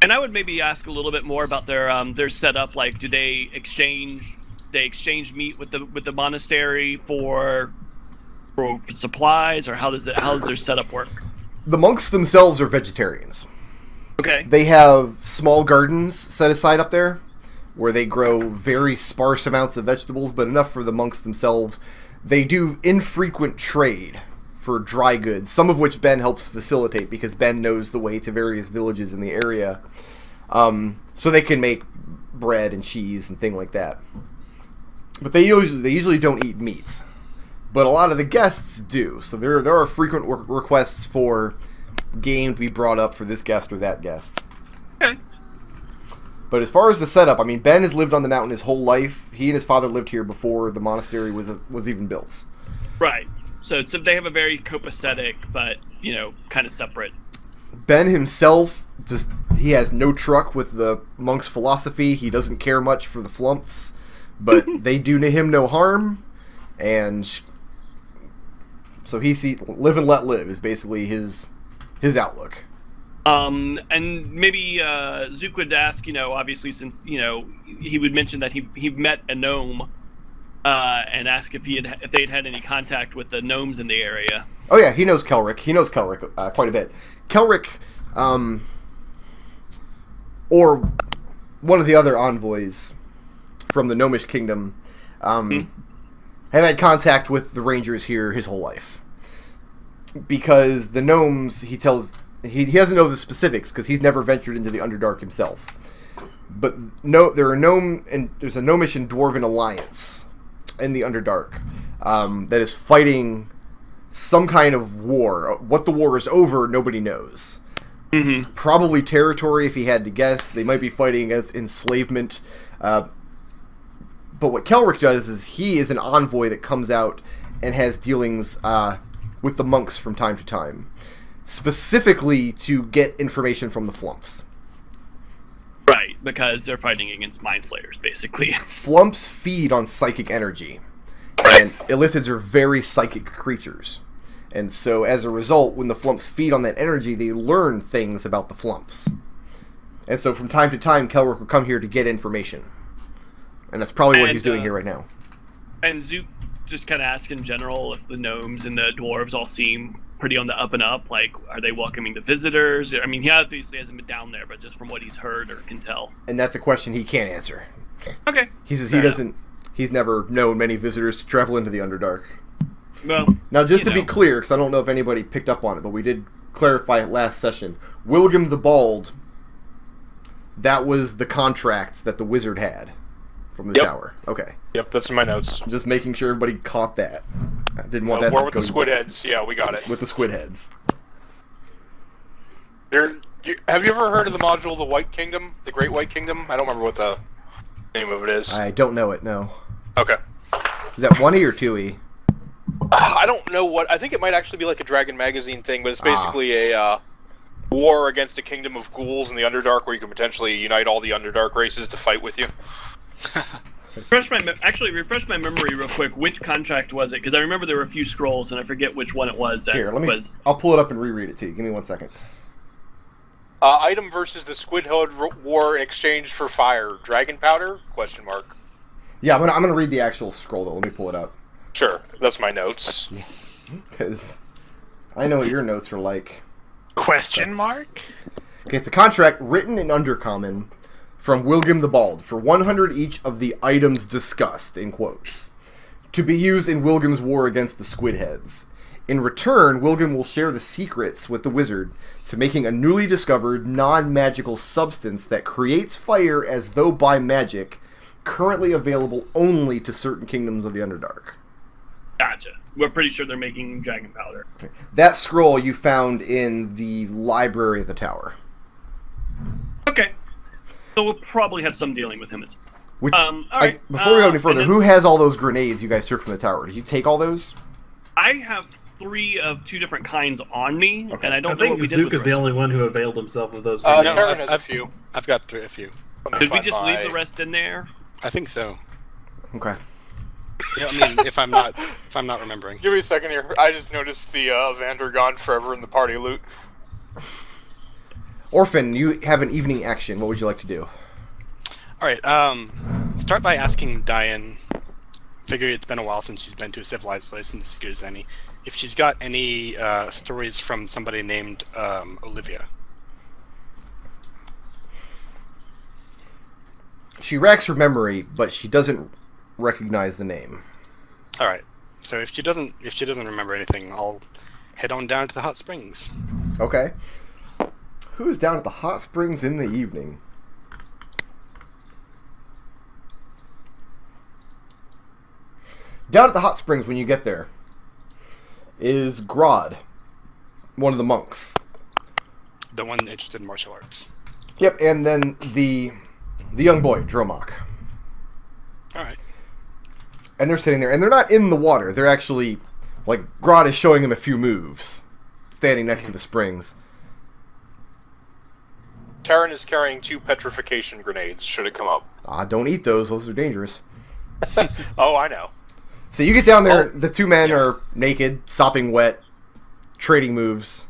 And I would maybe ask a little bit more about their setup. Like, do they exchange meat with the monastery for supplies, or how does their setup work? The monks themselves are vegetarians. Okay. They have small gardens set aside up there where they grow very sparse amounts of vegetables, but enough for the monks themselves. They do infrequent trade for dry goods, some of which Ben helps facilitate because Ben knows the way to various villages in the area. So they can make bread and cheese and things like that. But they usually don't eat meat. But a lot of the guests do. So there are frequent requests for game to be brought up for this guest or that guest. Okay. But as far as the setup, I mean, Ben has lived on the mountain his whole life. He and his father lived here before the monastery was even built. Right. So they have a very copacetic, but, kind of separate. Ben himself, he has no truck with the monk's philosophy. He doesn't care much for the Flumphs, but they do him no harm. And so live and let live is basically his outlook. And maybe Zook would ask, obviously since, he would mention that he met a gnome, and ask if they'd had any contact with the gnomes in the area. Oh yeah, he knows Cleric. He knows Cleric quite a bit. Cleric, or one of the other envoys from the Gnomish kingdom, have had contact with the rangers here his whole life. Because the gnomes, he doesn't know the specifics because he's never ventured into the Underdark himself. But there's a gnomish and dwarven alliance in the Underdark that is fighting some kind of war. What the war is over, nobody knows. Mm-hmm. Probably territory, if he had to guess. They might be fighting against enslavement. But what Cleric does is he is an envoy that comes out and has dealings with the monks from time to time, specifically to get information from the Flumphs. Right, because they're fighting against mind flayers, basically. Flumphs feed on psychic energy, and illithids are very psychic creatures. And so, as a result, when the Flumphs feed on that energy, they learn things about the Flumphs. And so, from time to time, Cleric will come here to get information. And that's probably what he's doing here right now. And Zook just kind of ask in general if the gnomes and the dwarves all seem pretty on the up and up. Like, are they welcoming the visitors? I mean, he obviously hasn't been down there, but just from what he's heard or can tell. And that's a question he can't answer. Okay. He says he's never known many visitors to travel into the Underdark. Well, now, just to be clear, because I don't know if anybody picked up on it, but we did clarify it last session. Wilgrim the Bald, that was the contract that the wizard had from the tower. Okay. Yep, that's in my notes. Just making sure everybody caught that. I didn't want that war to with go the squid heads. Yeah, we got it. With the squid heads. Have you ever heard of the module, the White Kingdom? The Great White Kingdom? I don't remember what the name of it is. I don't know it, no. Okay. Is that 1E or 2E? I don't know what... I think it might actually be like a Dragon Magazine thing, but it's basically a war against a kingdom of ghouls in the Underdark where you can potentially unite all the Underdark races to fight with you. refresh my memory real quick. Which contract was it? Because I remember there were a few scrolls, and I forget which one it was. Here, I'll pull it up and reread it to you. Give me 1 second. Item versus the Squid Head War in exchange for fire. Dragon powder? Question mark. Yeah, I'm gonna read the actual scroll though. Let me pull it up. Sure, that's my notes. Because I know what your notes are like. Question mark? Okay, it's a contract written in Undercommon from Wilgrim the Bald for 100 each of the items discussed, in quotes, to be used in Wilgrim's war against the Squid Heads. In return, Wilgrim will share the secrets with the wizard to making a newly discovered non-magical substance that creates fire as though by magic, currently available only to certain kingdoms of the Underdark. Gotcha. We're pretty sure they're making dragon powder. That scroll you found in the library of the tower. Okay. So we'll probably have some dealing with him. Which, all right. Before we go any further, who has all those grenades you guys took from the tower? Did you take all those? I have 3 of 2 different kinds on me, and I don't know think what we did Zook with is the only one who availed himself of those. Tarin has a few. I've got a few. Did we just leave the rest in there? I think so. Okay. Yeah, I mean, if I'm not remembering. Give me a second here. I just noticed the Vander gone forever in the party loot. Orphan, you have an evening action. What would you like to do? Alright, start by asking Diane, figure it's been a while since she's been to a civilized place, and see if there's any. If she's got any stories from somebody named Olivia. She racks her memory, but she doesn't recognize the name. Alright, so if she doesn't remember anything, I'll head on down to the hot springs. Okay. Who's down at the hot springs in the evening? Down at the hot springs when you get there is Grodd, one of the monks. The one interested in martial arts. Yep, and then the young boy, Dromok. Alright. And they're sitting there, and they're not in the water. They're actually, like, Grodd is showing him a few moves, standing next to the springs. Tarin is carrying 2 petrification grenades, should it come up. Don't eat those. Those are dangerous. Oh, I know. So you get down there, the two men are naked, sopping wet, trading moves.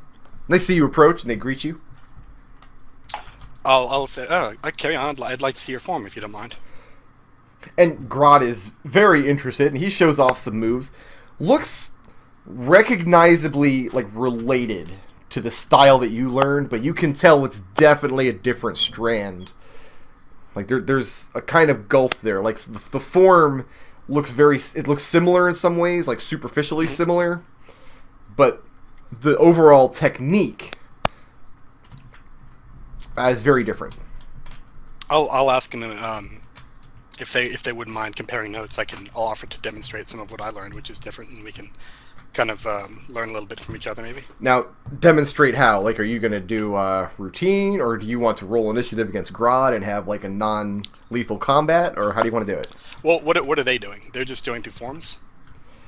They see you approach, and they greet you. I'll say, carry on. I'd like to see your form, if you don't mind. And Grodd is very interested, and he shows off some moves. Looks recognizably, like, related to the style that you learned, but you can tell it's definitely a different strand. Like, there's a kind of gulf there. Like, the form looks it looks similar in some ways, like superficially similar, but the overall technique is very different. I'll ask him if they wouldn't mind comparing notes. I'll offer to demonstrate some of what I learned, which is different, and we can kind of learn a little bit from each other, maybe. Now, demonstrate how? Like, are you going to do routine, or do you want to roll initiative against Grodd and have, like, a non-lethal combat, or how do you want to do it? Well, what are they doing? They're just doing through forms?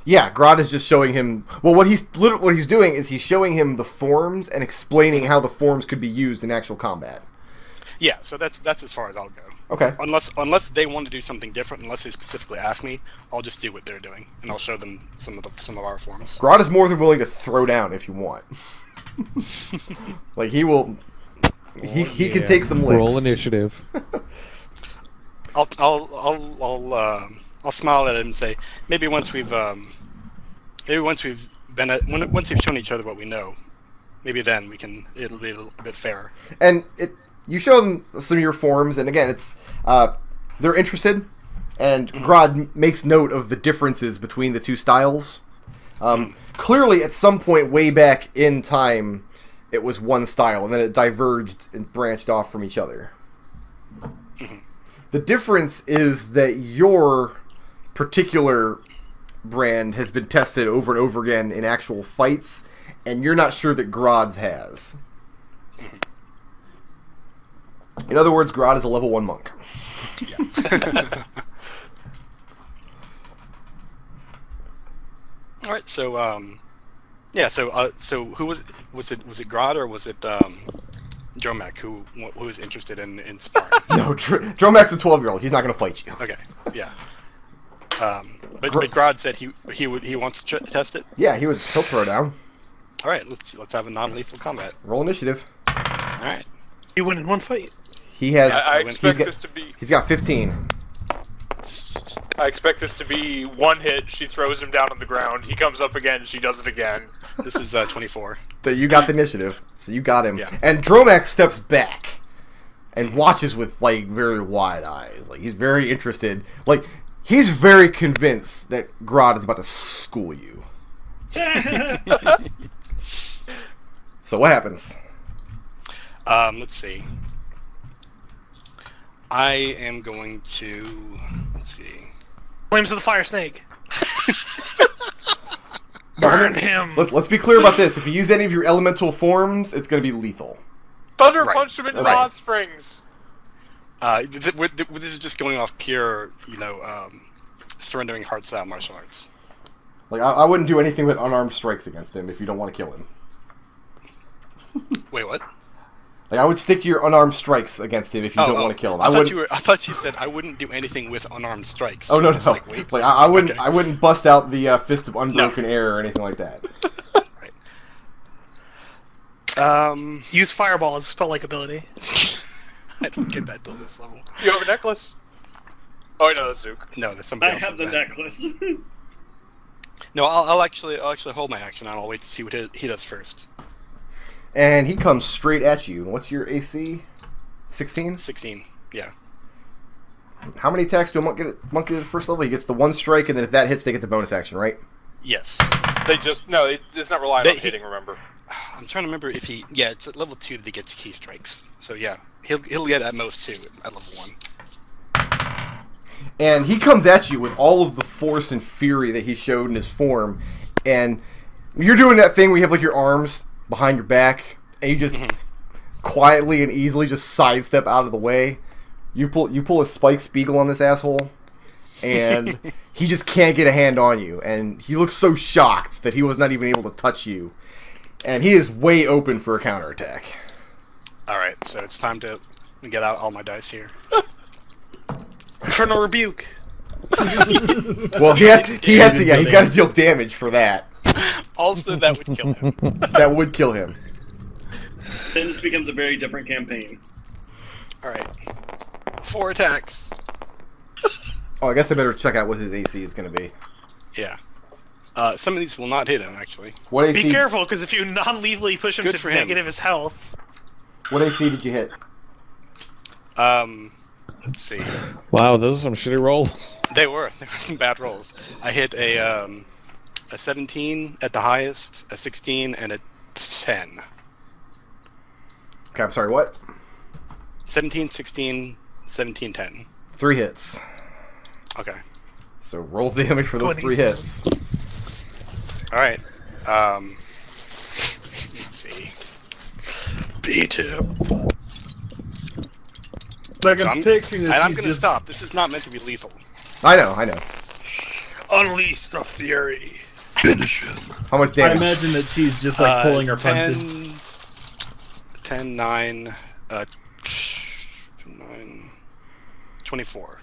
Yeah, Grodd is just showing him... Well, what he's doing is he's showing him the forms and explaining how the forms could be used in actual combat. Yeah, so that's as far as I'll go. Okay. Unless they want to do something different, unless they specifically ask me, I'll just do what they're doing, and I'll show them some of our forms. Grodd is more than willing to throw down if you want. Like, he will... He can take some licks. Roll initiative. I'll smile at him and say, maybe once we've shown each other what we know, maybe then it'll be a little bit fairer. And you show them some of your forms, and again, it's they're interested, and Grodd makes note of the differences between the two styles. Clearly, at some point way back in time, it was one style, and then it diverged and branched off from each other. The difference is that your particular brand has been tested over and over again in actual fights, and you're not sure that Grodd's has. In other words, Grodd is a level 1 monk. Yeah. All right, so so who was it Grodd or was it Dromek who was interested in sparring? No, Dromek's a 12-year-old. He's not going to fight you. Okay, yeah. But Grodd said he wants to test it. Yeah, he'll throw down. All right, let's have a non-lethal combat. Roll initiative. All right. You win in one fight. He has. I expect this to be. He's got 15. I expect this to be one hit. She throws him down on the ground. He comes up again. She does it again. This is 24. So you got the initiative. So you got him. Yeah. And Dromek steps back and watches with like very wide eyes. Like he's very interested. Like he's very convinced that Grodd is about to school you. So what happens? Let's see. I am going to... Let's see. Flames of the fire snake. Burn him. Let's be clear about this. If you use any of your elemental forms, it's going to be lethal. Thunder punch him into hot springs. This is just going off pure, surrendering hard style martial arts. Like I wouldn't do anything with unarmed strikes against him if you don't want to kill him. Wait, what? Like I would stick to your unarmed strikes against him if you don't want to kill him. I thought you said I wouldn't do anything with unarmed strikes. Oh no! Like, wait. Like I wouldn't. Okay. I wouldn't bust out the fist of unbroken air or anything like that. Right. Use Fireball as a spell-like ability. I don't get that till this level. You have a necklace? Oh no, that's Zook. No, that's somebody I else. have the necklace. No, I'll actually hold my action on. I'll wait to see what he does first. And he comes straight at you. What's your AC? 16? 16, yeah. How many attacks do a monk get at first level? He gets the one strike, and then if that hits, they get the bonus action, right? Yes. It's not relying on hitting, remember. I'm trying to remember if he... Yeah, it's at level 2 that he gets key strikes. So yeah, he'll get at most 2 at level 1. And he comes at you with all of the force and fury that he showed in his form. And you're doing that thing where you have like your arms behind your back, and you just quietly and easily just sidestep out of the way. You pull a Spike Spiegel on this asshole, and he just can't get a hand on you. And he looks so shocked that he was not even able to touch you. And he is way open for a counterattack. Alright, so it's time to get out all my dice here. Infernal Rebuke. Well, he's got to deal damage for that. Also, that would kill him. That would kill him. Then this becomes a very different campaign. Alright. 4 attacks. Oh, I guess I better check out what his AC is going to be. Yeah. Some of these will not hit him, actually. What AC? Be careful, because if you non-lethally push him to negative his health... What AC did you hit? Let's see. Wow, those are some shitty rolls. There were some bad rolls. I hit a 17 at the highest, a 16, and a 10. Okay, I'm sorry, what? 17, 16, 17, 10. 3 hits. Okay. So roll damage for those 3 hits. Alright. Let's see. Beat him. Like I'm picturing this. And I'm gonna stop. This is not meant to be lethal. I know. Unleash the fury. Finish him. How much damage? I imagine that she's just like pulling her 10, punches. 10, 9, 9, 24.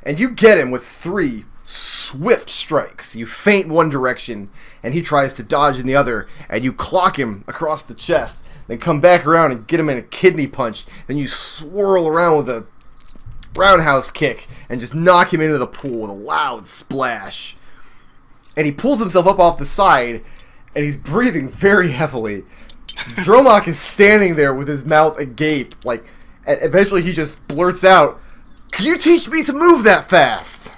And you get him with 3 swift strikes. You feint in one direction, and he tries to dodge in the other, and you clock him across the chest, then come back around and get him in a kidney punch. Then you swirl around with a roundhouse kick and just knock him into the pool with a loud splash. And he pulls himself up off the side, and he's breathing very heavily. Dromok is standing there with his mouth agape, and eventually he just blurts out, "Can you teach me to move that fast?"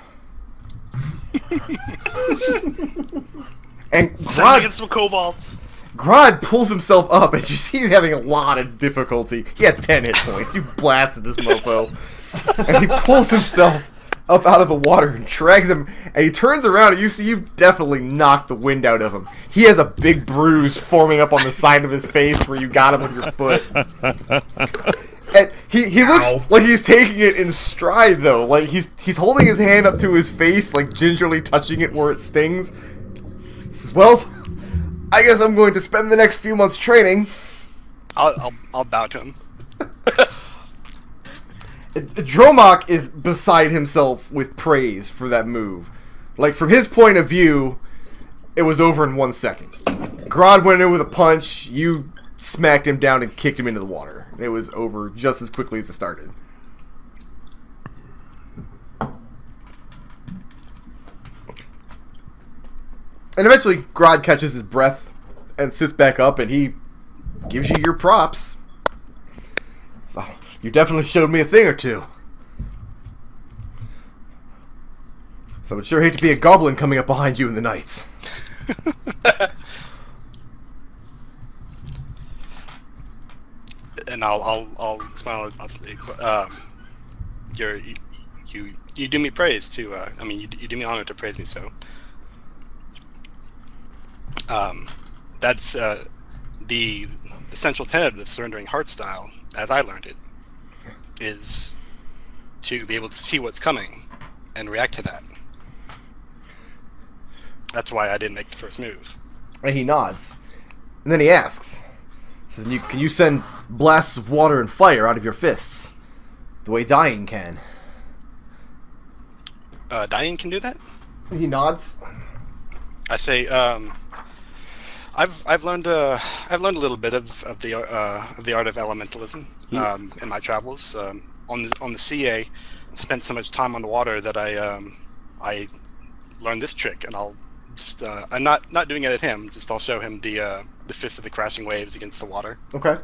And Grodd, some kobolds. Grodd pulls himself up, and you see he's having a lot of difficulty. He had 10 hit points. You blasted this mofo. And he pulls himself up out of the water and drags him, and he turns around, and you see you've definitely knocked the wind out of him. He has a big bruise forming up on the side of his face where you got him with your foot. And he looks like he's taking it in stride, though. Like, he's holding his hand up to his face, like gingerly touching it where it stings. He says, "Well, I guess I'm going to spend the next few months training." I'll bow to him. Dromok is beside himself with praise for that move. Like, from his point of view, it was over in 1 second. Grodd went in with a punch, you smacked him down and kicked him into the water. It was over just as quickly as it started. And eventually, Grodd catches his breath and sits back up, and he gives you your props. So, you definitely showed me a thing or two. So I would sure hate to be a goblin coming up behind you in the night. And I'll smile. I'll say, you do me praise too. I mean, you do me honor to praise me. So, that's the central tenet of the surrendering heart style, as I learned it, is to be able to see what's coming and react to that. That's why I didn't make the first move. And he nods. And then he asks, says, "Can you send blasts of water and fire out of your fists, the way dying can?" Dying can do that? He nods. I say, I've learned a little bit of the art of elementalism in my travels. On the CA, spent so much time on the water that I learned this trick, and I'll just I'm not doing it at him. Just I'll show him the fist of the crashing waves against the water. Okay.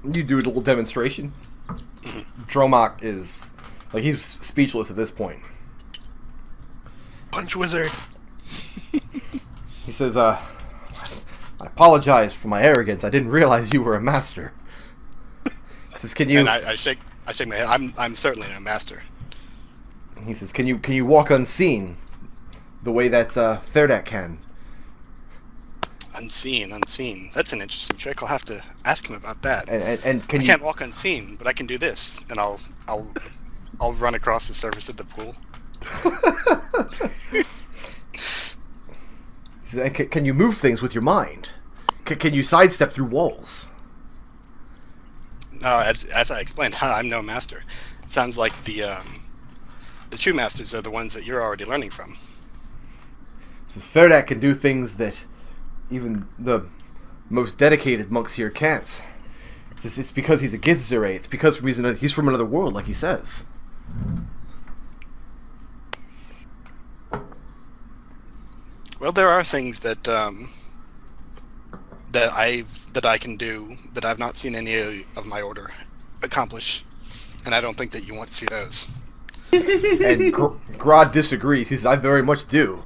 You do a little demonstration. Dromok is like he's speechless at this point. Punch wizard. He says, I apologize for my arrogance. I didn't realize you were a master. He says, can you... And I shake my head. I'm certainly a master. He says, can you walk unseen the way that Ferdak can? Unseen. That's an interesting trick. I'll have to ask him about that. And I can't walk unseen, but I can do this, and I'll run across the surface of the pool. Can you move things with your mind? Can you sidestep through walls? As I explained, I'm no master. It sounds like the true masters are the ones that you're already learning from. Says Ferdak can do things that even the most dedicated monks here can't. It's because he's a Githzerai. It's because he's from another world, like he says. Well, there are things that I can do that I've not seen any of my order accomplish, and I don't think that you want to see those. And Grod disagrees. He says, "I very much do."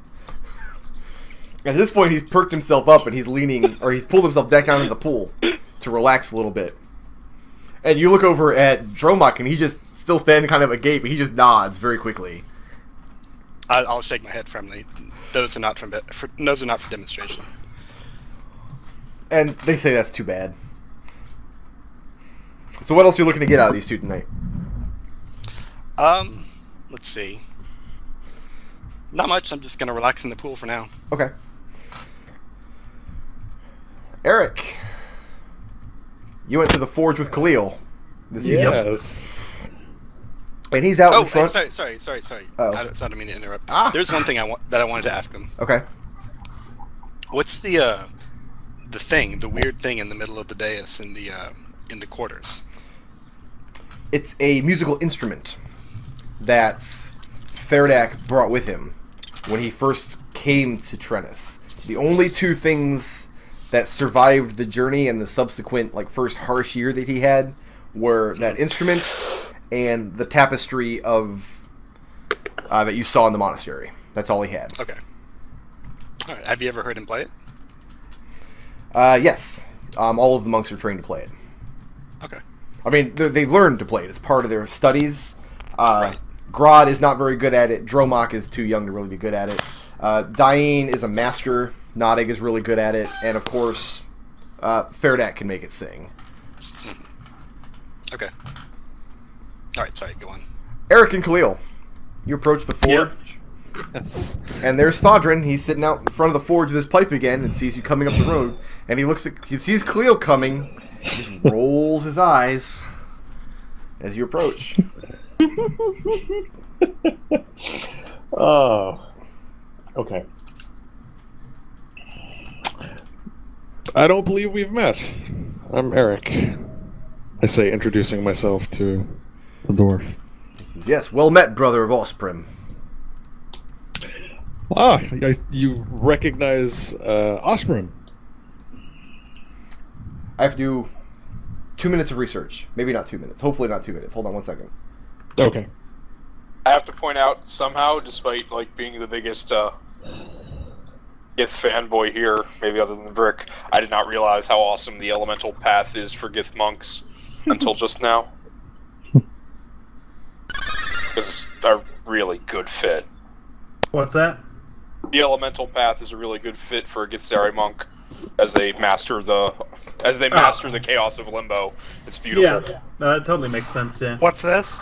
At this point, he's perked himself up and he's leaning, or he's pulled himself back down in the pool to relax a little bit. And you look over at Dromok, and he just still standing kind of agape, and he just nods very quickly. I'll shake my head firmly. Those are not for demonstration. And they say that's too bad. So what else are you looking to get out of these two tonight? Let's see. Not much. I'm just going to relax in the pool for now. Okay. Arik, you went to the forge with Khalil. Yes. And he's out in front. Sorry. Oh. I didn't mean to interrupt. There's one thing that I wanted to ask him. Okay. What's the weird thing in the middle of the dais in the quarters? It's a musical instrument that Ferdak brought with him when he first came to Trennis. The only two things that survived the journey and the subsequent first harsh year that he had were that instrument and the tapestry of that you saw in the monastery. That's all he had. Okay. All right. Have you ever heard him play it? Yes. All of the monks are trained to play it. Okay. I mean, they learn to play it. It's part of their studies. Right. Grod is not very good at it. Dromok is too young to really be good at it. Dain is a master. Nodal is really good at it. And, of course, Ferdak can make it sing. Okay. All right, sorry, go on. Arik and Khalil, you approach the forge. Yep. Yes. And there's Thodrin. He's sitting out in front of the forge with his pipe again and sees you coming up the road. And he sees Khalil coming. He just rolls his eyes as you approach. Oh. Okay. I don't believe we've met. I'm Arik. I say, introducing myself to the dwarf. He says, "Yes, well met, brother of Osprim." Ah, you recognize Osprim. I have to do 2 minutes of research. Maybe not 2 minutes. Hopefully not 2 minutes. Hold on 1 second. Okay. I have to point out somehow, despite being the biggest Gith fanboy here, maybe other than Brick, I did not realize how awesome the elemental path is for Gith monks until just now. It's a really good fit. What's that? The elemental path is a really good fit for a Githzerai monk as they master the chaos of limbo. It's beautiful. Yeah, that totally makes sense. Yeah. What's this?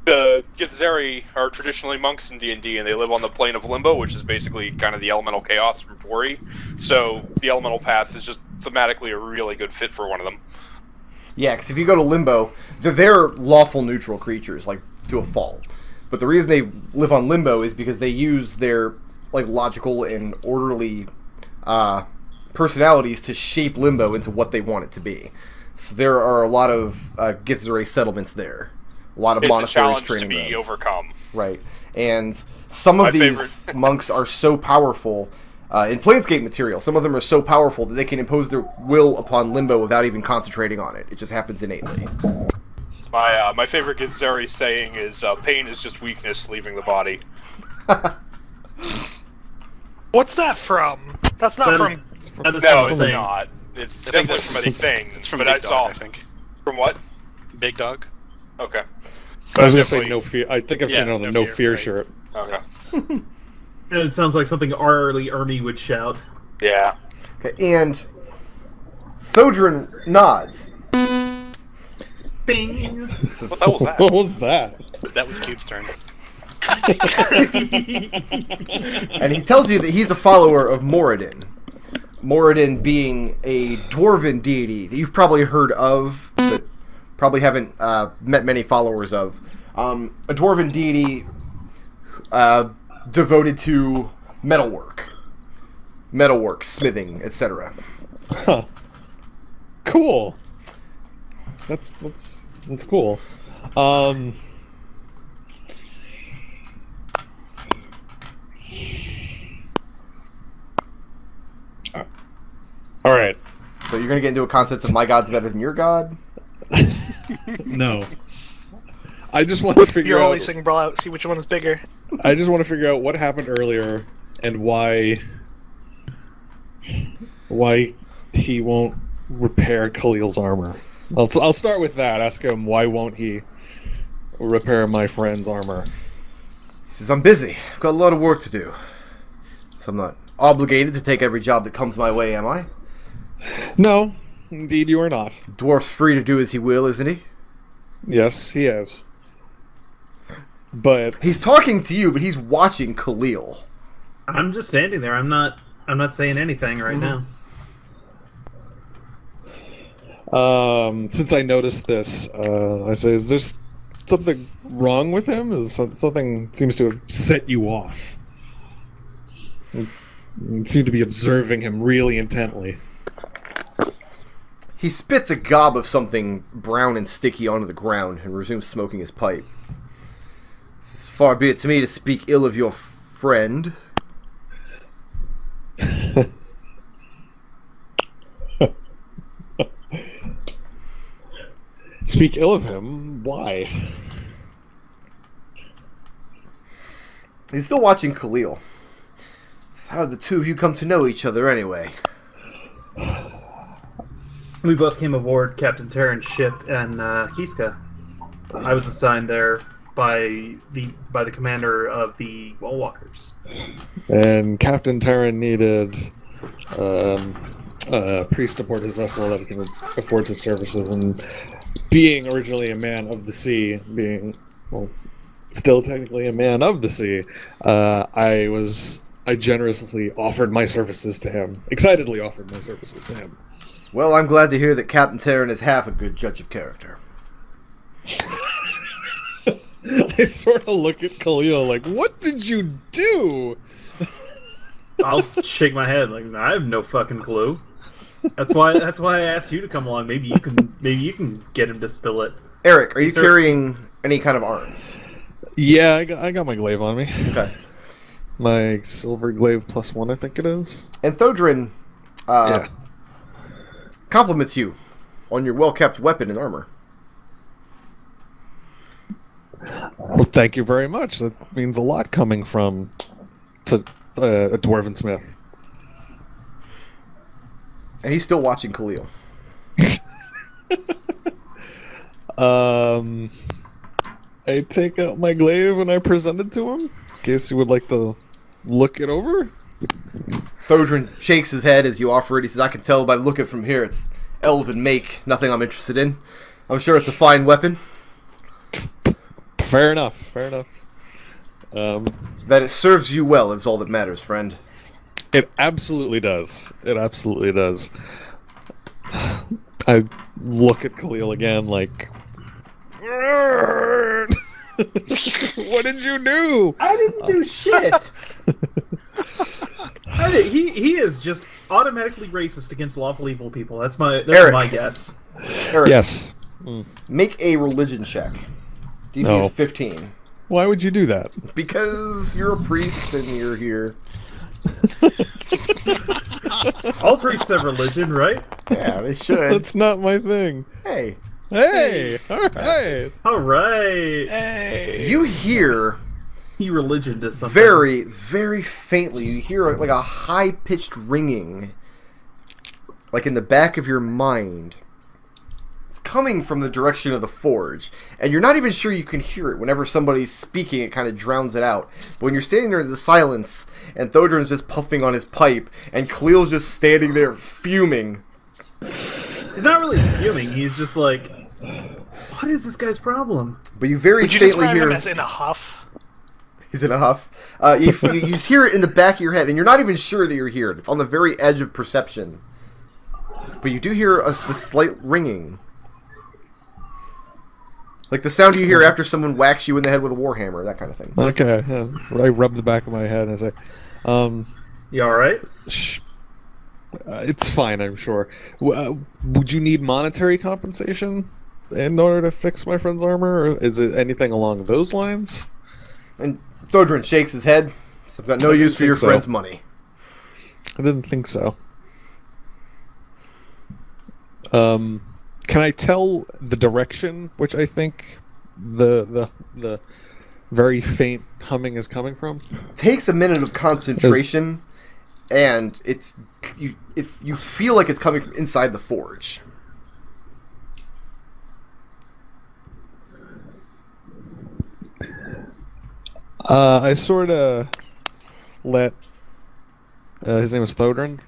The Githzerai are traditionally monks in D&D, and they live on the plane of limbo, which is basically kind of the elemental chaos from 4e. So the elemental path is just thematically a really good fit for one of them. Yeah, because if you go to limbo, they're lawful neutral creatures, to a fault. But the reason they live on limbo is because they use their logical and orderly personalities to shape Limbo into what they want it to be. So there are a lot of Githzerai settlements there. A lot of monasteries, training grounds. It's a challenge to be overcome. Right. And some of these monks are so powerful, in Planescape material, some of them are so powerful that they can impose their will upon Limbo without even concentrating on it. It just happens innately. My favorite Githzerai saying is, pain is just weakness leaving the body. What's that from? That's not from... No, it's not. It's definitely from many things. It's from Big Dog, I think. From what? Big Dog. Okay. I was going to say No Fear. I think I've seen it on the No Fear shirt. Okay. It sounds like something Ernie would shout. Yeah. Okay, and Thodrin nods. Bing! What was that? That was Cube's turn. And he tells you that he's a follower of Moradin. Moradin being a dwarven deity that you've probably heard of, but probably haven't met many followers of. A dwarven deity devoted to metalwork, smithing, etc. Huh. Cool. That's cool. All right. So you're gonna get into a concept of my god's better than your god? No. I just want to figure out. You're only singing Brawl out. See which one is bigger. I just want to figure out what happened earlier and why he won't repair Khalil's armor. I'll start with that. Ask him why won't he repair my friend's armor. He says, I'm busy. I've got a lot of work to do. So I'm not obligated to take every job that comes my way, am I? No, indeed you are not. Dwarf's free to do as he will, isn't he? Yes, he is. But he's talking to you, but he's watching Khalil. I'm just standing there. I'm not saying anything right now. Since I noticed this, I say, is there something wrong with him? Is something seems to have set you off? You seem to be observing him really intently. He spits a gob of something brown and sticky onto the ground and resumes smoking his pipe. Says, far be it to me to speak ill of your friend. Speak ill of him? Why? He's still watching Khalil. So how did the two of you come to know each other anyway? We both came aboard Captain Tarin's ship in Kiska. I was assigned there by the commander of the Wallwalkers. And Captain Tarin needed a priest aboard his vessel that can afford such services, and being originally a man of the sea, still technically a man of the sea, I generously offered my services to him. Excitedly offered my services to him. Well, I'm glad to hear that Captain Tarin is half a good judge of character. I sort of look at Khalil like, what did you do? I'll shake my head like, I have no fucking clue. That's why I asked you to come along. Maybe you can get him to spill it. Arik, are you carrying any kind of arms? Yeah, I got my glaive on me. Okay. My silver glaive +1, I think it is. And Thodrin compliments you on your well-kept weapon and armor. Well, thank you very much. That means a lot coming from a dwarven smith. And he's still watching Khalil. I take out my glaive and I present it to him, in case he would like to look it over. Thodrin shakes his head as you offer it. He says, I can tell by the look of it from here, it's elven make, nothing I'm interested in. I'm sure it's a fine weapon. Fair enough. That it serves you well is all that matters, friend. It absolutely does. I look at Khalil again like, what did you do? I didn't do shit. He is just automatically racist against lawful evil people. That's my guess. Arik, yes. Make a religion check. DC is 15. Why would you do that? Because you're a priest and you're here. All priests have religion, right? Yeah, they should. That's not my thing. Hey. Alright. Alright. Hey. You hear... He religion does something. Very, very faintly, you hear like a high-pitched ringing. Like in the back of your mind. It's coming from the direction of the forge. And you're not even sure you can hear it. Whenever somebody's speaking, it kind of drowns it out. But when you're standing there in the silence, and Thodrin's just puffing on his pipe, and Khalil's just standing there fuming. He's not really fuming, he's just like, what is this guy's problem? But you very Would you faintly describe hear... him as in a huff? He's in a huff. You hear it in the back of your head, and you're not even sure that you're hearing it. It's on the very edge of perception. But you do hear the slight ringing. Like the sound you hear after someone whacks you in the head with a warhammer, that kind of thing. Okay, yeah. I rub the back of my head and I say, you alright? It's fine, I'm sure. Would you need monetary compensation in order to fix my friend's armor, or is it anything along those lines? And Thodrin shakes his head. So I've got no use for your friend's money. I didn't think so. Can I tell the direction which I think the very faint humming is coming from? Takes a minute of concentration, and if you feel like it's coming from inside the forge. I sort of let his name was Thodrin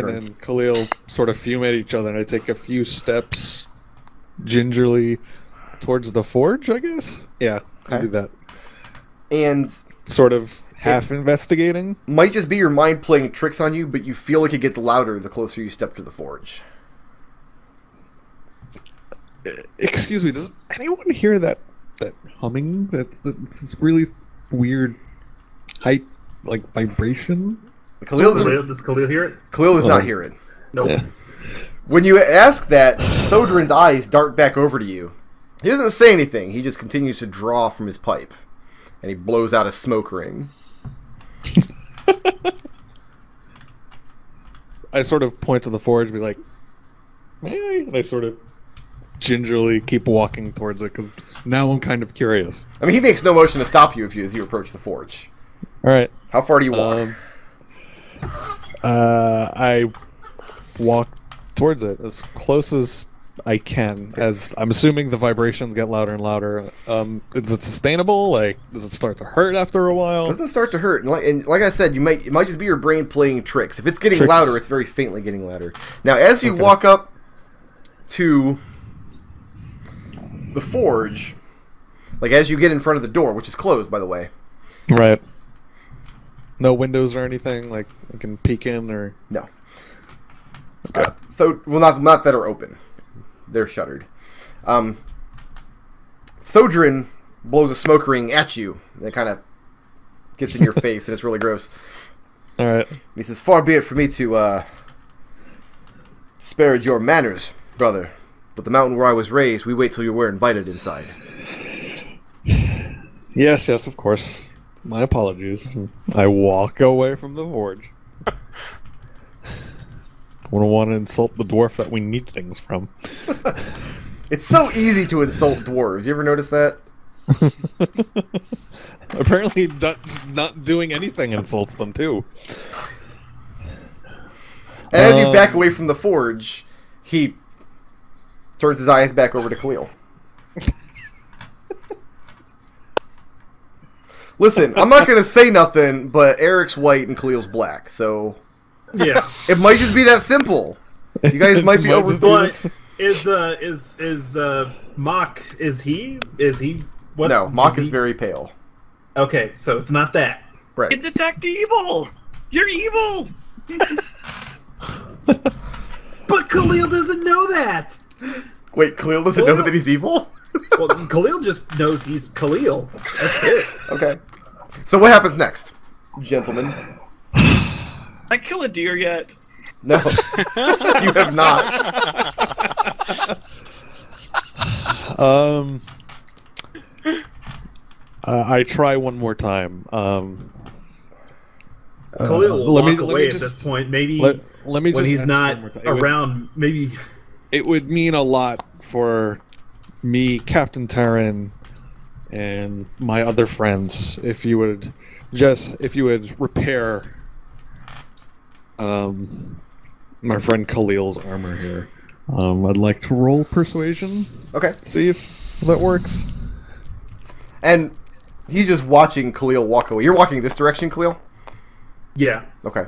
and Khalil sort of fume at each other, and I take a few steps gingerly towards the forge, I guess? Yeah, I do that. And sort of half investigating. Might just be your mind playing tricks on you, but you feel like it gets louder the closer you step to the forge. Excuse me, does anyone hear that humming? That's really weird height, like vibration. Does Khalil hear it? Khalil does not hear it. Nope. Yeah. When you ask that, Thodrin's eyes dart back over to you. He doesn't say anything. He just continues to draw from his pipe, and he blows out a smoke ring. I sort of point to the forge and be like, "May I?" And I sort of gingerly keep walking towards it because now I'm kind of curious. I mean, he makes no motion to stop you as you approach the forge. All right. How far do you walk? I walk towards it as close as I can, as I'm assuming the vibrations get louder and louder. Is it sustainable? Like, does it start to hurt after a while? It doesn't start to hurt. And like I said, it might just be your brain playing tricks. If it's getting louder, it's very faintly getting louder. Now, as you walk up to the forge, like as you get in front of the door, which is closed, by the way. Right. No windows or anything, like I can peek in, or no. Okay. Not that are open. They're shuttered. Thodrin blows a smoke ring at you. And it kind of gets in your face, and it's really gross. All right. And he says, "Far be it for me to disparage your manners, brother. But the mountain where I was raised, we wait till you were invited inside." Yes, of course. My apologies. I walk away from the forge. I wouldn't want to insult the dwarf that we need things from. It's so easy to insult dwarves. You ever notice that? Apparently, not doing anything insults them, too. And as you back away from the forge, he turns his eyes back over to Khalil. Listen, I'm not going to say nothing, but Arik's white and Khalil's black, so... Yeah. It might just be that simple. You guys might be overthinking it. Is Mock, is he what? No, Mock is very pale. Okay, so it's not that. Right. You detect evil! You're evil! But Khalil doesn't know that! Wait, Khalil doesn't know that he's evil? Well, Khalil just knows he's Khalil. That's it. Okay. So what happens next, gentlemen? I kill a deer yet? No, you have not. I try one more time. Khalil will walk away at this point. Maybe let me when just he's not around, maybe... It would mean a lot for me, Captain Tarin, and my other friends if you would repair my friend Khalil's armor here. I'd like to roll persuasion. Okay. See if that works. And he's just watching Khalil walk away. You're walking this direction, Khalil? Yeah. Okay.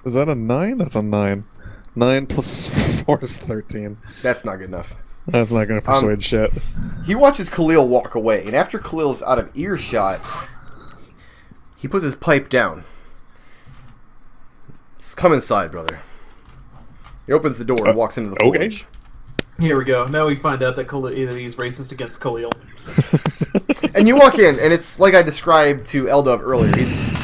Is that a 9? That's a 9. 9 plus 4 is 13. That's not good enough. That's not going to persuade shit. He watches Khalil walk away, and after Khalil's out of earshot, he puts his pipe down. Just come inside, brother. He opens the door and walks into the forge. Here we go. Now we find out that he's racist against Khalil. And you walk in, and it's like I described to Eldove earlier.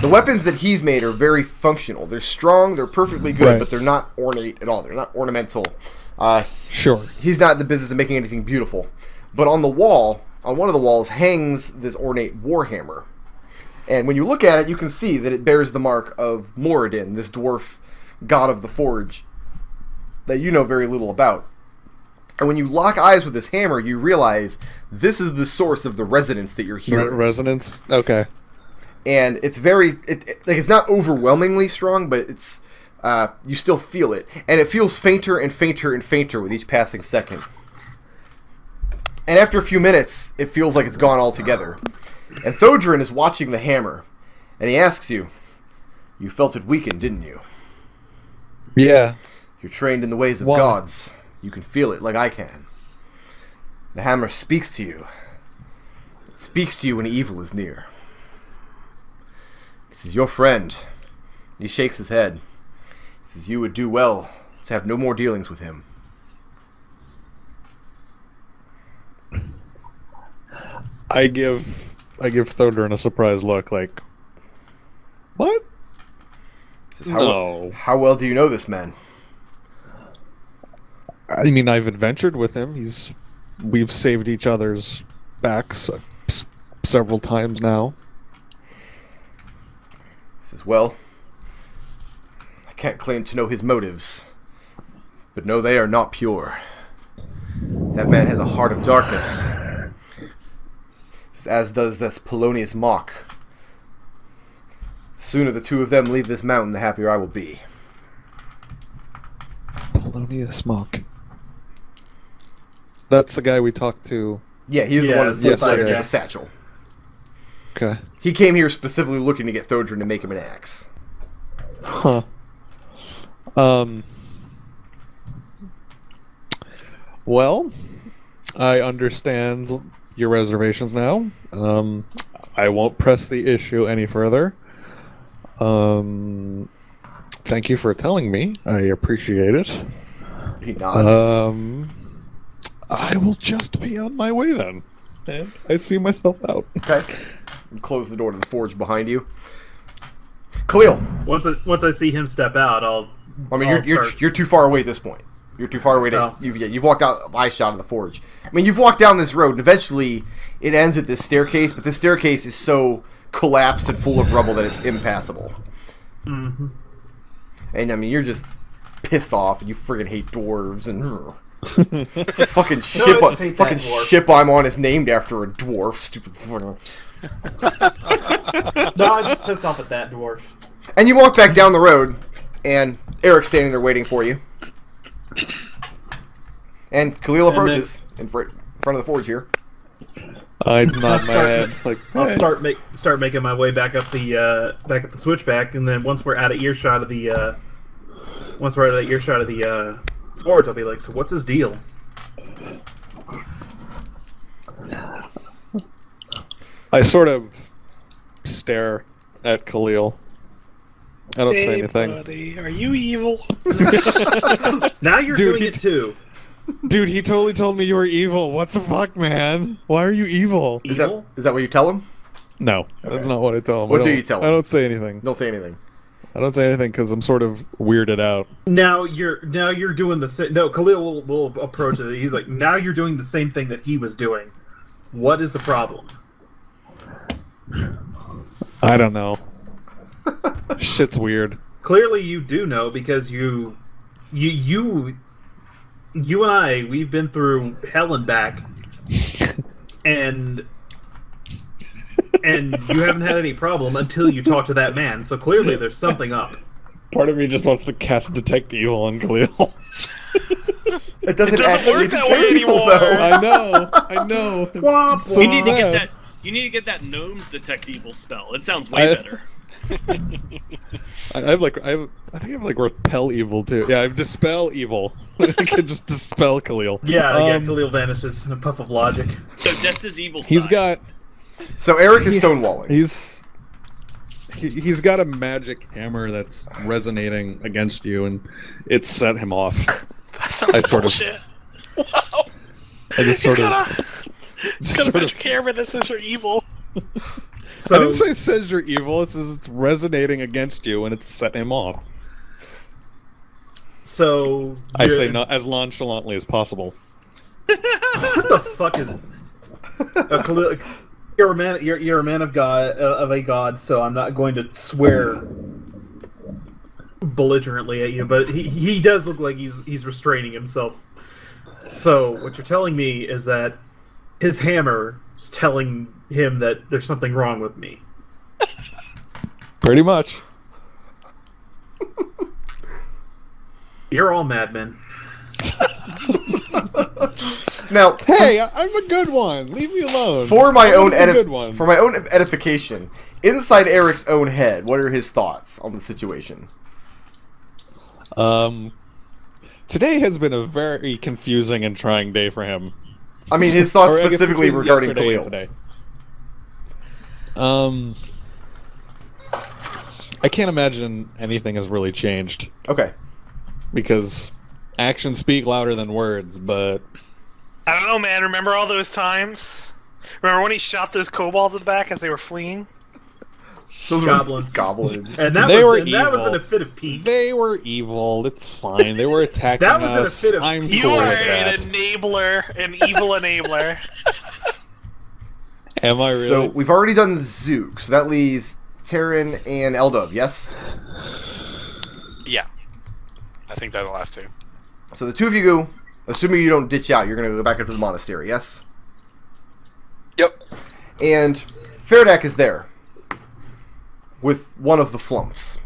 The weapons that he's made are very functional. They're strong, they're perfectly good, but they're not ornate at all. They're not ornamental. Sure. He's not in the business of making anything beautiful. But on the wall, on one of the walls, hangs this ornate warhammer. And when you look at it, you can see that it bears the mark of Moradin, this dwarf god of the forge that you know very little about. And when you lock eyes with this hammer, you realize this is the source of the resonance that you're hearing. Resonance? Okay. And it's very... it's not overwhelmingly strong, but it's... you still feel it. And it feels fainter and fainter and fainter with each passing second. And after a few minutes, it feels like it's gone altogether. And Thodrin is watching the hammer. And he asks you, you felt it weaken, didn't you? Yeah. You're trained in the ways of gods. You can feel it like I can. The hammer speaks to you. It speaks to you when evil is near. This is your friend. He shakes his head. He says you would do well to have no more dealings with him. I give Thodrin a surprised look, like, what? He says, how well do you know this man? I mean, I've adventured with him. We've saved each other's backs several times now. He says, well, I can't claim to know his motives, but no, they are not pure. That man has a heart of darkness, as does this Polonius Mock. The sooner the two of them leave this mountain, the happier I will be. Polonius Mock. That's the guy we talked to. Yeah, he's the one that flips out the satchel. Okay. He came here specifically looking to get Thodrin to make him an axe. Huh. Well, I understand your reservations now. I won't press the issue any further. Thank you for telling me. I appreciate it. He nods. I will just be on my way then. And I see myself out. Okay. And close the door to the forge behind you. Khalil. Once I see him step out, you're too far away at this point. You're too far away to... You've walked out eye shot of the forge. I mean, you've walked down this road, and eventually it ends at this staircase, but this staircase is so collapsed and full of rubble that it's impassable. Mm-hmm. And, I mean, you're just pissed off, and you friggin' hate dwarves, and... fucking ship I'm on is named after a dwarf, stupid fucking... No, I'm just pissed off at that dwarf. And you walk back down the road, and Arik's standing there waiting for you. And Khalil approaches in front of the forge here. I nod my head. Like, I'll start making my way back up the switchback, and then once we're out of earshot of the forge, I'll be like, so what's his deal? I sort of stare at Khalil. I don't say anything. Buddy, are you evil? Now you're doing it too. Dude, he totally told me you were evil. What the fuck, man? Why are you evil? Is that what you tell him? No, that's not what I tell him. What do you tell him? I don't say anything. Don't say anything. I don't say anything because I'm sort of weirded out. Now you're doing the same. No, Khalil will approach it. He's like, now you're doing the same thing that he was doing. What is the problem? I don't know. Shit's weird. Clearly, you do know because you and I, we've been through hell and back, and you haven't had any problem until you talk to that man. So clearly, there's something up. Part of me just wants to cast Detect Evil on Khalil. It doesn't work that way anymore. I know. So you need to get that. You need to get that Gnome's Detect Evil spell. It sounds way better. I think I have Repel Evil too. Yeah, I have Dispel Evil. I can just dispel Khalil. Yeah, Khalil vanishes in a puff of logic. So just his evil side. He's got. So Arik is stonewalling. He's got a magic hammer that's resonating against you, and it set him off. That sounds bullshit. Wow. I just sort of. He's got a magic hammer that says you're evil. So, I didn't say it says you're evil. It says it's resonating against you, and it's set him off. So I say not as nonchalantly as possible. What the fuck is? Khalil, you're a man of God of a god. So I'm not going to swear belligerently at you, but he does look like he's restraining himself. So what you're telling me is that his hammer is telling him that there's something wrong with me. Pretty much. You're all madmen. Now, hey, I'm a good one. Leave me alone. For my own edification, inside Arik's own head, what are his thoughts on the situation? Today has been a very confusing and trying day for him. I mean, his thoughts specifically regarding Khalil. Today. I can't imagine anything has really changed. Okay. Because actions speak louder than words, but... I don't know, man. Remember all those times? Remember when he shot those kobolds in the back as they were fleeing? Those goblins. And that was in a fit of pique. They were evil. It's fine. They were attacking that was us. In a fit of I'm you cool are with an that. enabler, an evil enabler. Am I really? So we've already done Zook, so that leaves Tarin and Eldove, yes? Yeah. I think that'll last too. So the two of you go, assuming you don't ditch out, you're going to go back up to the monastery, yes? Yep. And Fairdak is there with one of the Flumphs.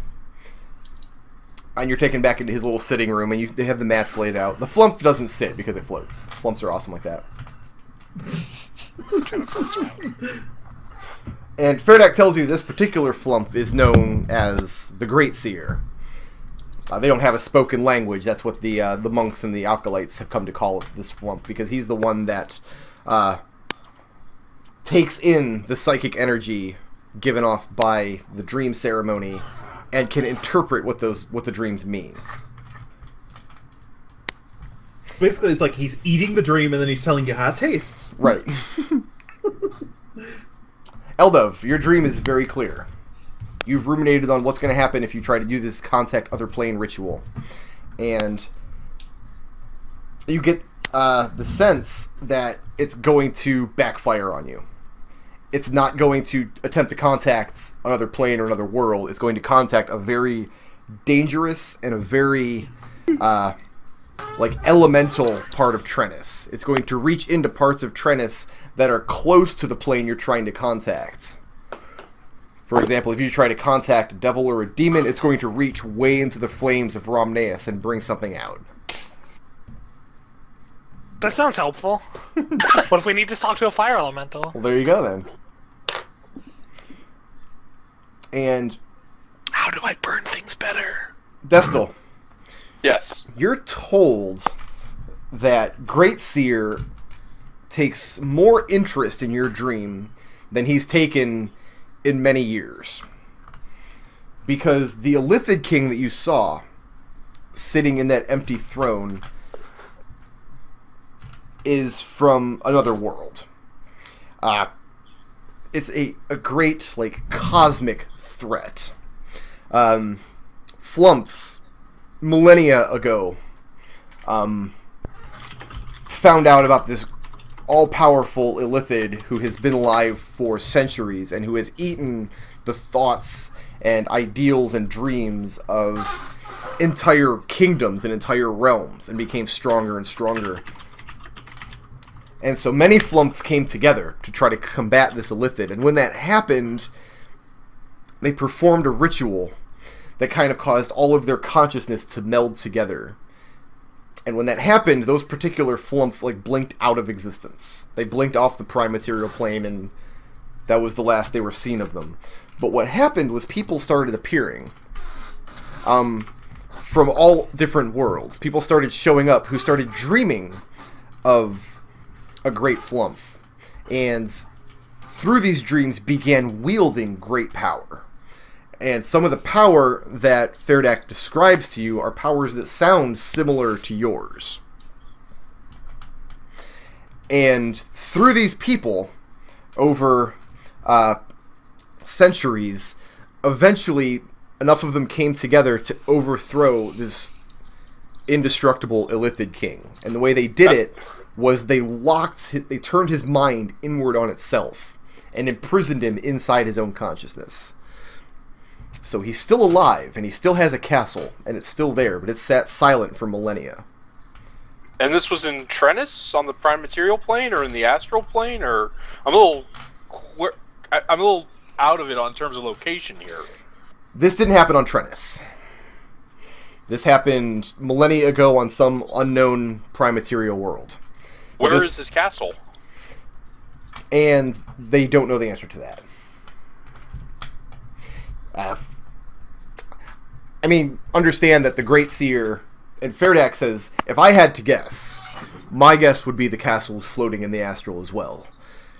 And you're taken back into his little sitting room, and they have the mats laid out. The Flumph doesn't sit because it floats. Flumphs are awesome like that. And Fairdak tells you this particular Flumph is known as the Great Seer. They don't have a spoken language. That's what the monks and the acolytes have come to call this Flumph, because he's the one that takes in the psychic energy given off by the dream ceremony and can interpret what the dreams mean. Basically, it's like he's eating the dream and then he's telling you how it tastes. Right. Eldove, your dream is very clear. You've ruminated on what's going to happen if you try to do this contact other plane ritual. And you get the sense that it's going to backfire on you. It's not going to attempt to contact another plane or another world. It's going to contact a very dangerous and a very elemental part of Trennis. It's going to reach into parts of Trennis that are close to the plane you're trying to contact. For example, if you try to contact a devil or a demon, it's going to reach way into the flames of Romneus and bring something out. That sounds helpful. What if we need to talk to a fire elemental? Well, there you go then. And how do I burn things better? Destil. Yes. You're told that Great Seer takes more interest in your dream than he's taken in many years. Because the Illithid king that you saw sitting in that empty throne is from another world. It's a great, cosmic threat. Flumphs, millennia ago, found out about this all-powerful illithid who has been alive for centuries and who has eaten the thoughts and ideals and dreams of entire kingdoms and entire realms and became stronger and stronger. And so many Flumphs came together to try to combat this illithid, and when that happened, they performed a ritual that kind of caused all of their consciousness to meld together. And when that happened, those particular Flumphs like blinked out of existence. They blinked off the prime material plane, and that was the last they were seen of them. But what happened was people started appearing from all different worlds. People started showing up who started dreaming of a great Flumph, and through these dreams began wielding great power. And some of the power that Ferdak describes to you are powers that sound similar to yours. And through these people, over centuries, eventually enough of them came together to overthrow this indestructible illithid king. And the way they did it was they turned his mind inward on itself and imprisoned him inside his own consciousness. So he's still alive, and he still has a castle, and it's still there, but it's sat silent for millennia. And this was in Trennis on the prime material plane, or in the astral plane, or I'm a little out of it on terms of location here. This didn't happen on Trennis. This happened millennia ago on some unknown prime material world. Where is his castle? And they don't know the answer to that. I mean, understand that the Great Seer, and Ferdak says, if I had to guess, my guess would be the castle is floating in the astral as well.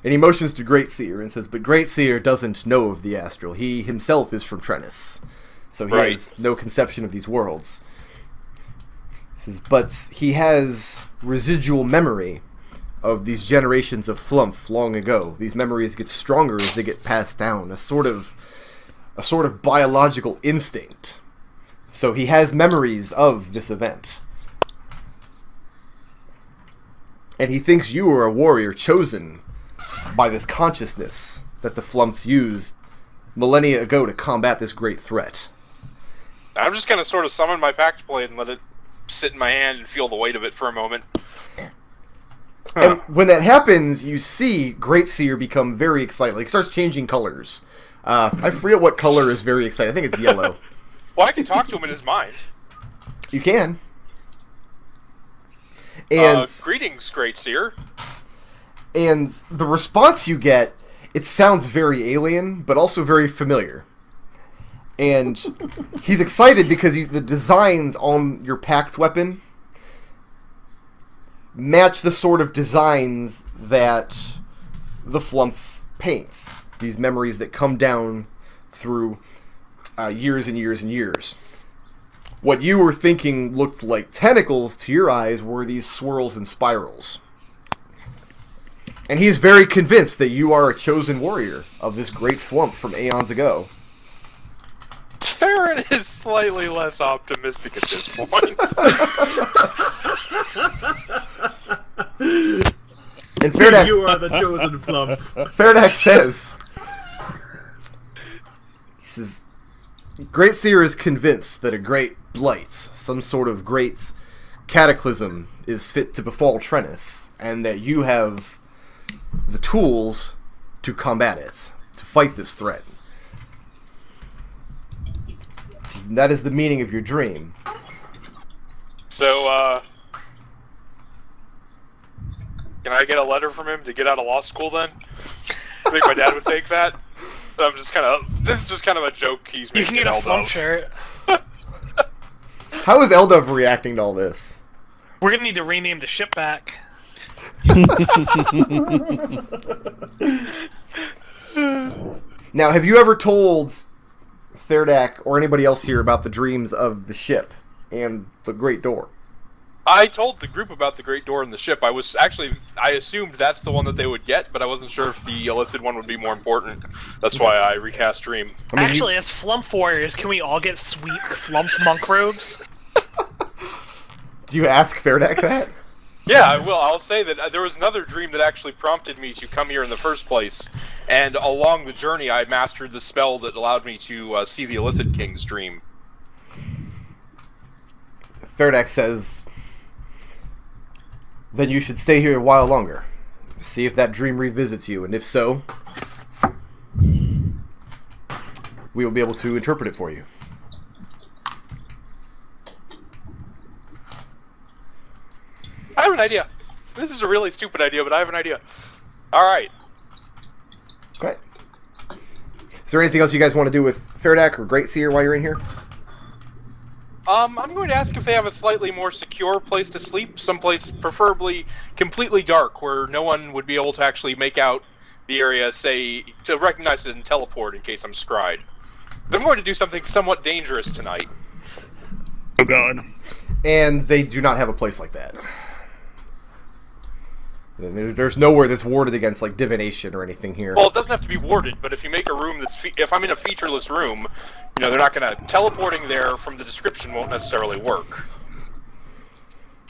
And he motions to Great Seer and says, but Great Seer doesn't know of the astral. He himself is from Trennis, so he has no conception of these worlds. He says, but he has residual memory of these generations of Flumph long ago. These memories get stronger as they get passed down, a sort of biological instinct. So he has memories of this event. And he thinks you are a warrior chosen by this consciousness that the Flumphs used millennia ago to combat this great threat. I'm just going to sort of summon my Pact Blade and let it sit in my hand and feel the weight of it for a moment. And when that happens, you see Great Seer become very excited. Like, he starts changing colors. I forget what color is very excited. I think it's yellow. Well, I can talk to him in his mind. You can. And greetings, Great Seer. And the response you get, it sounds very alien, but also very familiar. And he's excited because the designs on your packed weapon match the sort of designs that the Flumphs paints. These memories that come down through years and years and years. What you were thinking looked like tentacles to your eyes were these swirls and spirals. And he is very convinced that you are a chosen warrior of this great Flumph from aeons ago. Tarin is slightly less optimistic at this point. And Ferdak, you are the chosen Flumph. Ferdak says, he says, Great Seer is convinced that a great blight, some sort of great cataclysm, is fit to befall Trennis, and that you have the tools to combat it, to fight this threat. And that is the meaning of your dream. So, can I get a letter from him to get out of law school then? I think my dad would take that. I'm just kind of. This is just kind of a joke he's making. You can get a Flumph shirt. How is Eldove reacting to all this? We're gonna need to rename the ship back. Now, have you ever told Ferdak or anybody else here about the dreams of the ship and the Great Door? I told the group about the Great Door in the ship. I assumed that's the one that they would get, but I wasn't sure if the Illithid one would be more important. That's why I recast Dream. I mean, actually, as Flumph warriors, can we all get sweet Flumph monk robes? Do you ask Fairdeck that? Yeah, I will. I'll say that there was another dream that actually prompted me to come here in the first place, and along the journey I mastered the spell that allowed me to see the Illithid King's dream. Fairdeck says, then you should stay here a while longer. See if that dream revisits you, and if so, we will be able to interpret it for you. I have an idea. This is a really stupid idea, but I have an idea. Alright. Okay. Is there anything else you guys want to do with Fairdeck or Greatseer while you're in here? I'm going to ask if they have a slightly more secure place to sleep, someplace preferably completely dark, where no one would be able to actually make out the area, say, to recognize it and teleport in case I'm scryed. I'm going to do something somewhat dangerous tonight. Oh god. And they do not have a place like that. There's nowhere that's warded against, like, divination or anything here. Well, it doesn't have to be warded, but if you make a room that's... if I'm in a featureless room, you know, they're not going to... teleporting there from the description won't necessarily work.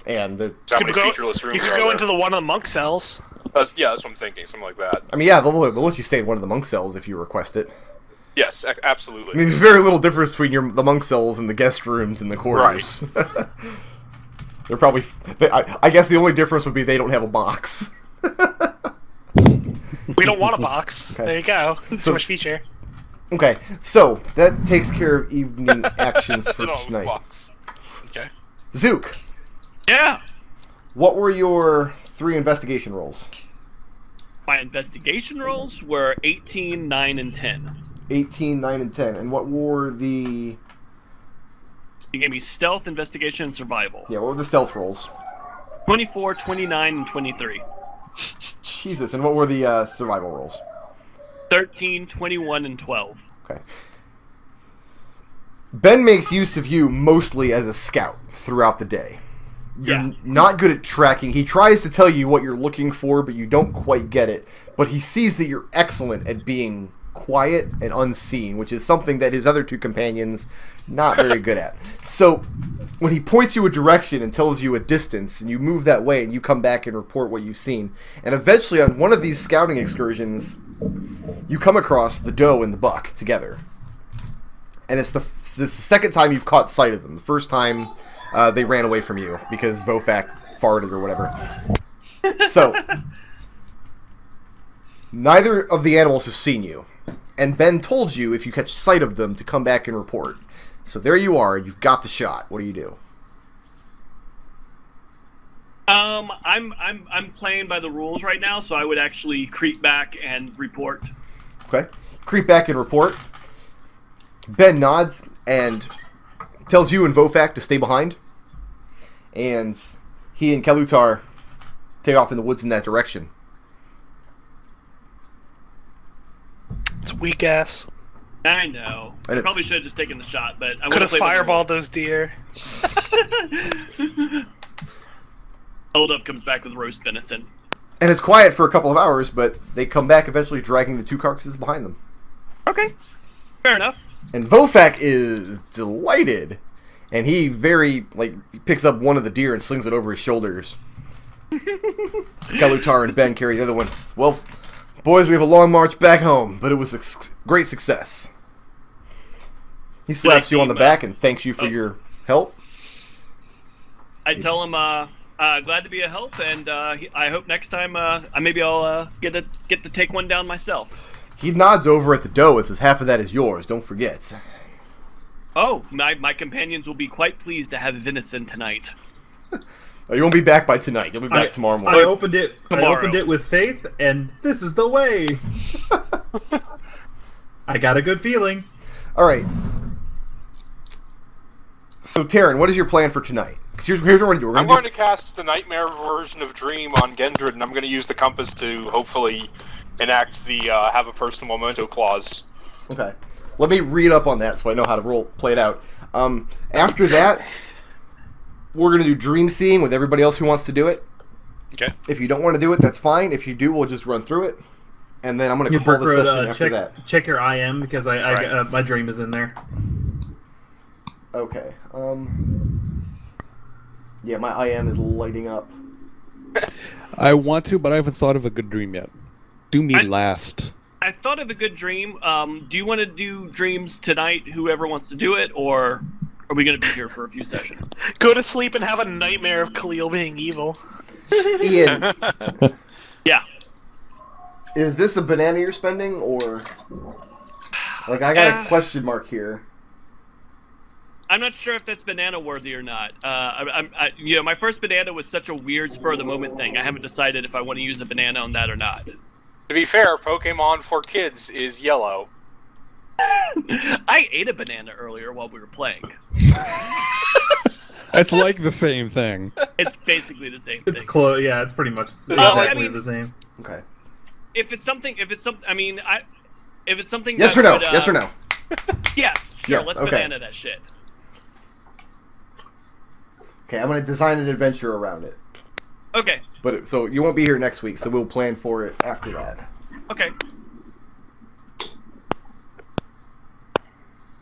And the... How many featureless rooms you could go into the one of the monk cells. Yeah, that's what I'm thinking, something like that. I mean, yeah, they'll let you stay in one of the monk cells if you request it. Yes, absolutely. I mean, there's very little difference between the monk cells and the guest rooms and the quarters. Right. They're probably... I guess the only difference would be they don't have a box. We don't want a box. Okay. There you go. Too much feature. Okay, so that takes care of evening actions for tonight. Okay. Zook. Yeah. What were your 3 investigation rolls? My investigation rolls were 18, 9, and 10. 18, 9, and 10. And what were the... You gave me stealth, investigation, and survival. Yeah, what were the stealth rolls? 24, 29, and 23. Jesus, and what were the survival rolls? 13, 21, and 12. Okay. Ben makes use of you mostly as a scout throughout the day. You're not good at tracking. He tries to tell you what you're looking for, but you don't quite get it. But he sees that you're excellent at being quiet and unseen, which is something that his other 2 companions not very good at. So when he points you a direction and tells you a distance, and you move that way, and you come back and report what you've seen, and eventually on one of these scouting excursions, you come across the doe and the buck together. And it's the second time you've caught sight of them. The first time they ran away from you because Vofak farted or whatever. So neither of the animals have seen you. And Ben told you if you catch sight of them to come back and report. So there you are. You've got the shot. What do you do? I'm playing by the rules right now, so I would actually creep back and report. Okay. Creep back and report. Ben nods and tells you and Vofak to stay behind. And he and Kalutar take off in the woods in that direction. It's weak ass. I know. I probably should have just taken the shot, but I could have fireballed those deer. Eldove comes back with roast venison. And it's quiet for a couple of hours, but they come back eventually dragging the 2 carcasses behind them. Okay. Fair enough. And Vofak is delighted. And he picks up one of the deer and slings it over his shoulders. Kalutar and Ben carry the other one. Well, boys, we have a long march back home, but it was a great success. He slaps you on the back and thanks you for your help. I tell him, glad to be a help, and I hope next time, maybe I'll get to take one down myself. He nods over at the doe and says, half of that is yours, don't forget. Oh, my companions will be quite pleased to have venison tonight. Oh, you won't be back by tonight. You'll be back tomorrow morning. I opened it with faith, and this is the way. I got a good feeling. All right. So, Tarin, what is your plan for tonight? Because here's what we're going to do. I'm going to cast the nightmare version of Dream on Gendred, and I'm going to use the compass to hopefully enact the have a personal memento clause. Okay. Let me read up on that so I know how to play it out. After that, we're going to do dream seeing with everybody else who wants to do it. Okay. If you don't want to do it, that's fine. If you do, we'll just run through it. And then I'm going to call the session after that. Check your IM, because my dream is in there. Okay. Yeah, my IM is lighting up. I want to, but I haven't thought of a good dream yet. Do me last. I thought of a good dream. Do you want to do dreams tonight, whoever wants to do it, or are we going to be here for a few sessions? Go to sleep and have a nightmare of Khalil being evil. Ian. Yeah. Is this a banana you're spending, or... Like, I got a question mark here. I'm not sure if that's banana worthy or not. My first banana was such a weird spur of the moment thing. I haven't decided if I want to use a banana on that or not. To be fair, Pokemon for kids is yellow. I ate a banana earlier while we were playing. It's like the same thing. It's basically the same thing. It's close. Yeah, it's pretty much exactly the same. Okay. If it's something, if it's something Yes or no? Yes or no? Yeah, sure. Yes, Let's okay. banana that shit. Okay, I'm going to design an adventure around it. Okay. But so you won't be here next week, so we'll plan for it after that. Okay.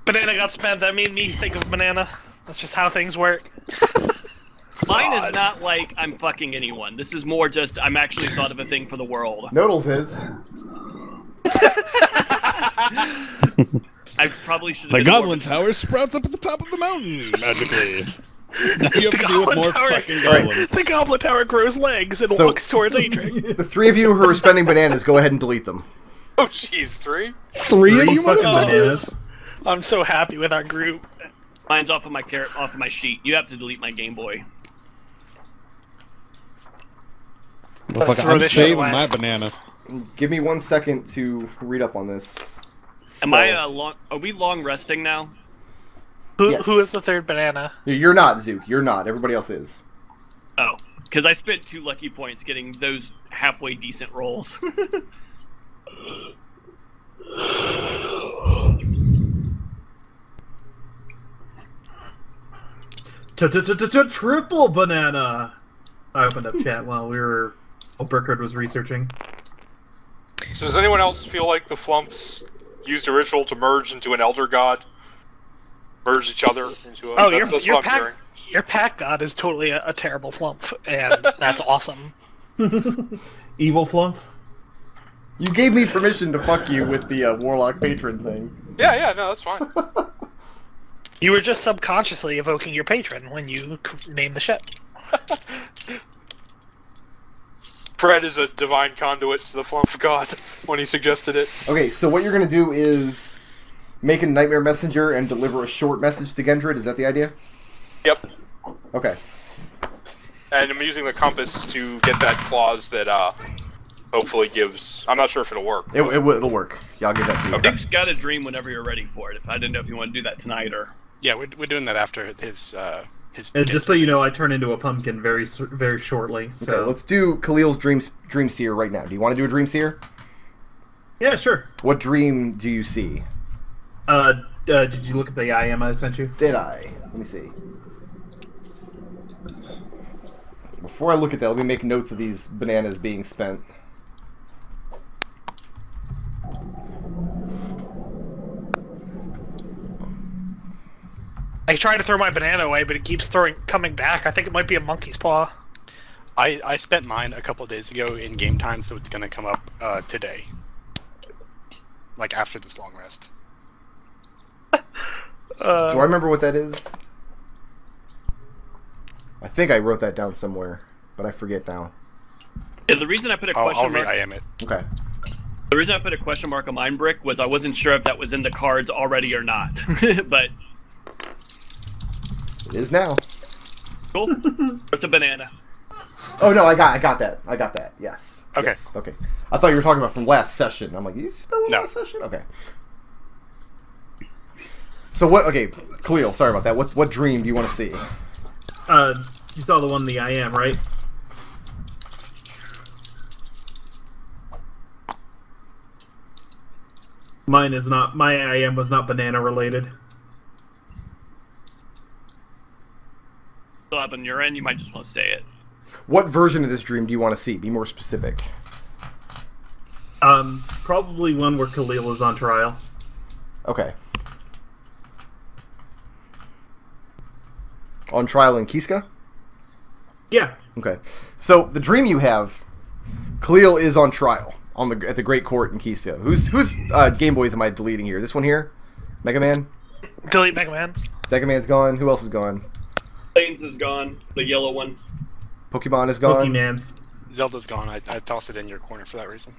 Banana got spent. That made me think of banana. That's just how things work. Mine is not like I'm fucking anyone. This is more just I'm actually thought of a thing for the world. Nodal's is. I probably should have. The Goblin Tower sprouts up at the top of the mountain magically. Now you have to deal with more fucking goblins. The Goblin Tower grows legs and walks towards Arik. The three of you who are spending bananas, go ahead and delete them. Oh, jeez, 3? Three of you fucking motherfuckers? bananas. I'm so happy with our group. Mine's off of my sheet. You have to delete my Game Boy. Well, fuck, I'm saving my banana. Give me 1 second to read up on this. Am I Are we long resting now? Yes. Who is the third banana? You're not, Zook. You're not. Everybody else is. Oh, because I spent 2 lucky points getting those halfway decent rolls. Triple banana. I opened up chat while Burkhardt was researching. So does anyone else feel like the Flumphs used a ritual to merge into an Elder God? Merge each other into a... Oh, that's your what I'm hearing. Your pack god is totally a terrible Flumph, and that's awesome. Evil Flumph? You gave me permission to fuck you with the Warlock patron thing. Yeah, no, that's fine. You were just subconsciously evoking your patron when you named the ship. Fred is a divine conduit to the Flumph god when he suggested it. Okay, so what you're going to do is make a Nightmare Messenger and deliver a short message to Gendred. Is that the idea? Yep. Okay. And I'm using the compass to get that clause that hopefully gives... I'm not sure if it'll work. It'll work. Yeah, I'll give that to you. Duke's got a dream whenever you're ready for it. I didn't know if you want to do that tonight or... Yeah, we're doing that after his And just so you know, I turn into a pumpkin very shortly. So. Okay, let's do Khalil's Dream Seer right now. Do you want to do a Dream Seer? Yeah, sure. What dream do you see? Did you look at the IM I sent you? Did I? Let me see. Before I look at that, let me make notes of these bananas being spent. I tried to throw my banana away, but it keeps coming back. I think it might be a monkey's paw. I spent mine a couple days ago in game time, so it's gonna come up today. Like after this long rest. Do I remember what that is? I think I wrote that down somewhere, but I forget now. Yeah, the reason I put a question mark... I'll re-IM it. Okay. The reason I put a question mark on mine, Brick, was I wasn't sure if that was in the cards already or not. But... It is now. Cool. With the banana. Oh no, I got that. I got that. Yes. Okay. Yes. Okay. I thought you were talking about from last session. I'm like, you spelled last session? Okay. So what? Okay, Khalil. Sorry about that. What dream do you want to see? You saw the one in the IM, right? Mine is not. My IM was not banana related. So up on your end, you might just want to say it. What version of this dream do you want to see? Be more specific. Probably one where Khalil is on trial. Okay. On trial in Kiska? Yeah. Okay. So the dream you have, Khalil is on trial at the Great Court in Kiska. Whose Game Boys am I deleting here? This one here? Mega Man? Delete Mega Man. Mega Man's gone. Who else is gone? Plains is gone. The yellow one. Pokemon is gone. Pokemon's. Zelda's gone. I tossed it in your corner for that reason.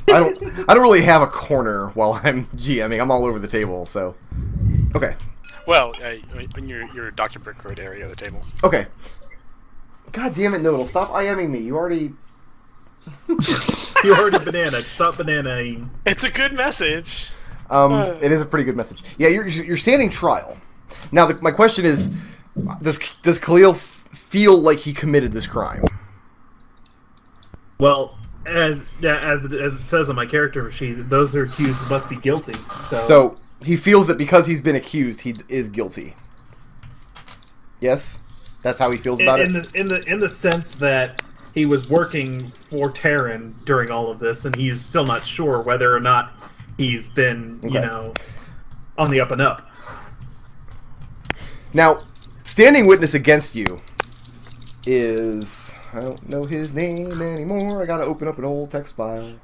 I don't really have a corner while I'm GMing. I'm all over the table, so. Okay. Well, in your Dr. Brickroad area of the table. Okay. God damn it, Nodal. Stop IMing me. You already banana. Stop bananaing. It's a good message. It is a pretty good message. Yeah, you're standing trial. Now, my question is, does Khalil feel like he committed this crime? Well, as it says on my character sheet, those who are accused must be guilty. So he feels that because he's been accused, he is guilty. Yes, that's how he feels about it. In the sense that he was working for Tarin during all of this, and he's still not sure whether or not he's been, on the up and up. Now, standing witness against you is... I don't know his name anymore. I gotta open up an old text file.